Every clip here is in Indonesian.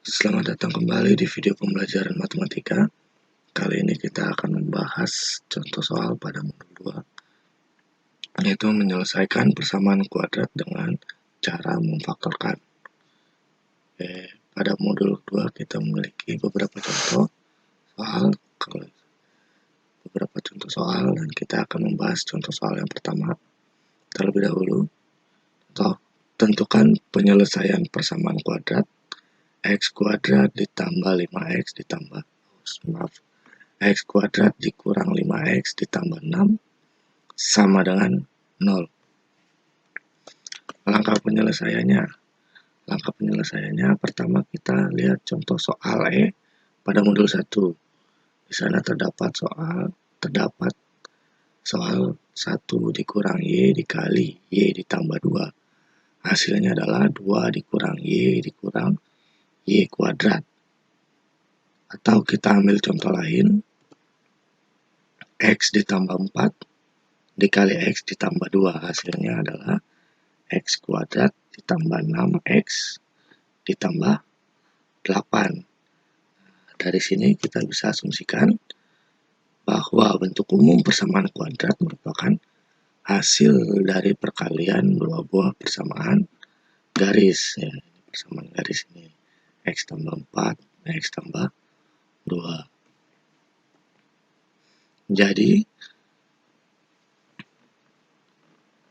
Selamat datang kembali di video pembelajaran matematika. Kali ini kita akan membahas contoh soal pada modul 2, yaitu menyelesaikan persamaan kuadrat dengan cara memfaktorkan. Pada modul 2 kita memiliki beberapa contoh soal dan kita akan membahas contoh soal yang pertama. Terlebih dahulu, tentukan penyelesaian persamaan kuadrat x kuadrat ditambah 5x x kuadrat dikurang 5x ditambah 6 sama dengan 0. Langkah penyelesaiannya pertama kita lihat contoh soal pada modul 1. Di sana terdapat soal 1 dikurang y dikali y ditambah 2. Hasilnya adalah 2 dikurang y dikurang y kuadrat. Atau kita ambil contoh lain, x ditambah 4 dikali x ditambah 2. Hasilnya adalah x kuadrat ditambah 6x ditambah 8. Dari sini kita bisa asumsikan bahwa bentuk umum persamaan kuadrat merupakan hasil dari perkalian dua buah persamaan garis. Persamaan garis ini x tambah 4, x tambah 2. Jadi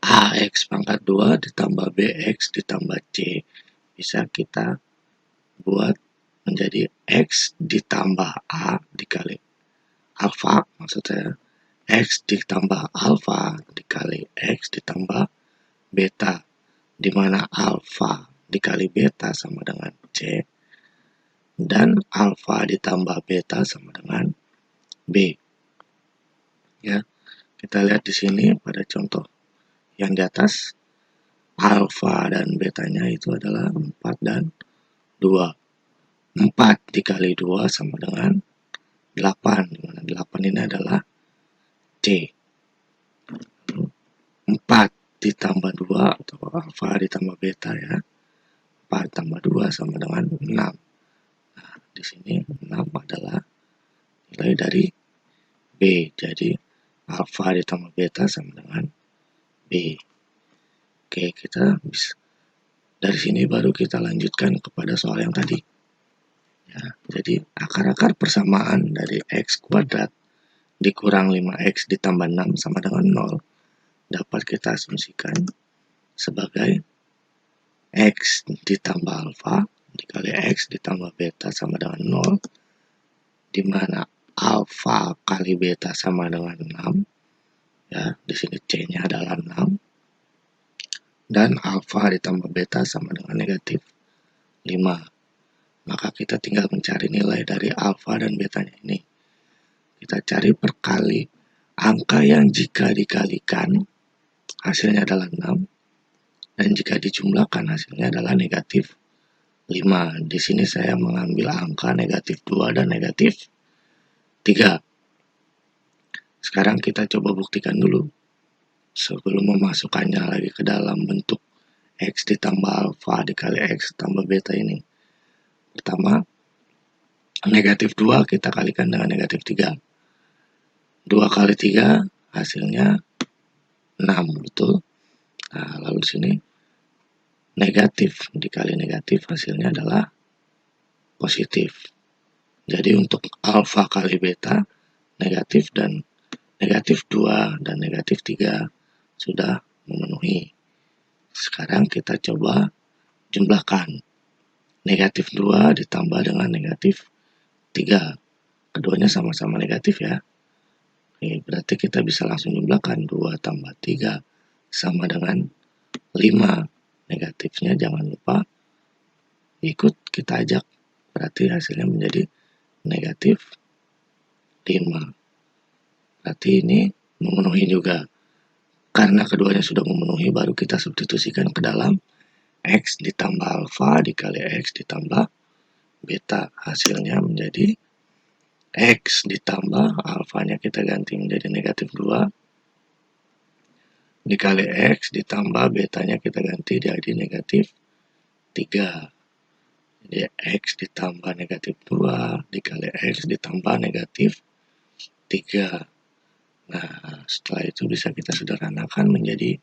ax pangkat 2 ditambah bx ditambah c bisa kita buat menjadi x ditambah a dikali alfa, maksud saya x ditambah alfa dikali x ditambah beta, di mana alfa dikali beta sama dengan c dan alfa ditambah beta sama dengan b. Ya, kita lihat di sini pada contoh yang di atas, alfa dan betanya itu adalah 4 dan 2. 4 dikali 2 sama dengan 8, dimana 8 ini adalah C. 4 ditambah 2 atau alfa ditambah beta ya. 4 tambah 2 sama dengan 6. Nah, di sini 6 adalah nilai dari B. Jadi alfa ditambah beta sama dengan B. Oke, kita bisa dari sini baru kita lanjutkan kepada soal yang tadi. Ya, jadi akar-akar persamaan dari x kuadrat dikurang 5x ditambah 6 sama dengan 0 dapat kita asumsikan sebagai x ditambah alfa dikali x ditambah beta sama dengan 0, di mana alfa kali beta sama dengan 6. Ya, di sini c-nya adalah 6 dan alfa ditambah beta sama dengan negatif 5. Maka kita tinggal mencari nilai dari alfa dan betanya ini. Kita cari perkali angka yang jika dikalikan hasilnya adalah 6 dan jika dijumlahkan hasilnya adalah negatif 5. Di sini saya mengambil angka negatif 2 dan negatif 3. Sekarang kita coba buktikan dulu sebelum memasukkannya lagi ke dalam bentuk x ditambah alfa dikali x tambah beta ini. Pertama, negatif 2 kita kalikan dengan negatif 3. 2 kali 3 hasilnya 6, betul? Nah, lalu di sini negatif dikali negatif hasilnya adalah positif. Jadi untuk alfa kali beta negatif dan negatif 2 dan negatif 3 sudah memenuhi. Sekarang kita coba jumlahkan. Negatif 2 ditambah dengan negatif 3. Keduanya sama-sama negatif ya. Oke, berarti kita bisa langsung jumlahkan 2 tambah 3 sama dengan 5. Negatifnya jangan lupa ikut kita ajak. Berarti hasilnya menjadi negatif 5. Berarti ini memenuhi juga. Karena keduanya sudah memenuhi, baru kita substitusikan ke dalam x ditambah alfa dikali x ditambah beta. Hasilnya menjadi x ditambah alfanya kita ganti menjadi negatif 2 dikali x ditambah betanya kita ganti jadi negatif 3. Jadi X ditambah negatif 2 dikali X ditambah negatif 3. Nah, setelah itu bisa kita sederhanakan menjadi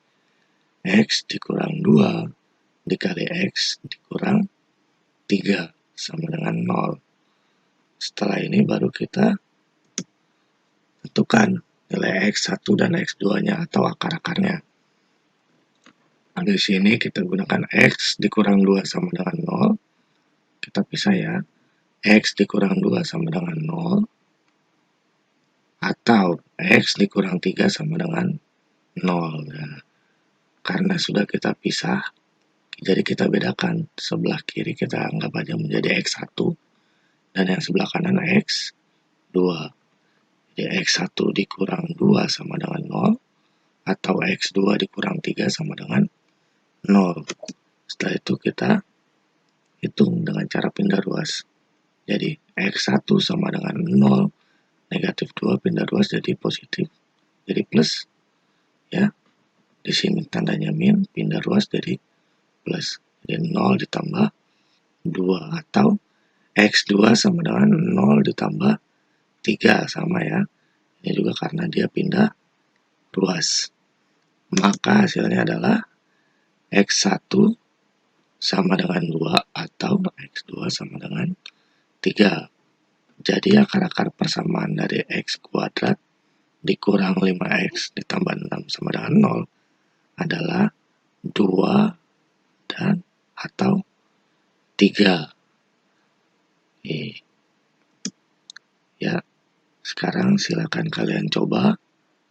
X dikurang 2 dikali X dikurang 3 sama dengan 0. Setelah ini baru kita tentukan nilai X1 dan X2-nya atau akar-akarnya. Nah, di sini kita gunakan X dikurang 2 sama dengan 0. Kita pisah ya. X dikurang 2 sama dengan 0. Atau X dikurang 3 sama dengan 0. Nah, karena sudah kita pisah, jadi kita bedakan. Sebelah kiri kita anggap aja menjadi X1. Dan yang sebelah kanan X2. Jadi X1 dikurang 2 sama dengan 0. Atau X2 dikurang 3 sama dengan 0. Setelah itu kita hitung dengan cara pindah ruas. Jadi X1 sama dengan 0, negatif 2 pindah ruas jadi positif. Jadi plus. Ya. Di sini tandanya min, pindah ruas jadi plus. Jadi 0 ditambah 2 atau X2 sama dengan 0 ditambah 3 sama ya. Ini juga karena dia pindah ruas. Maka hasilnya adalah X1 sama dengan 2 atau X2 sama dengan 3. Jadi akar-akar persamaan dari X kuadrat dikurang 5X ditambah 6 sama dengan 0 adalah 2 dan atau 3. Ya, sekarang silakan kalian coba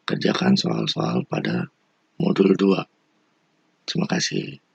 kerjakan soal-soal pada modul 2. Terima kasih.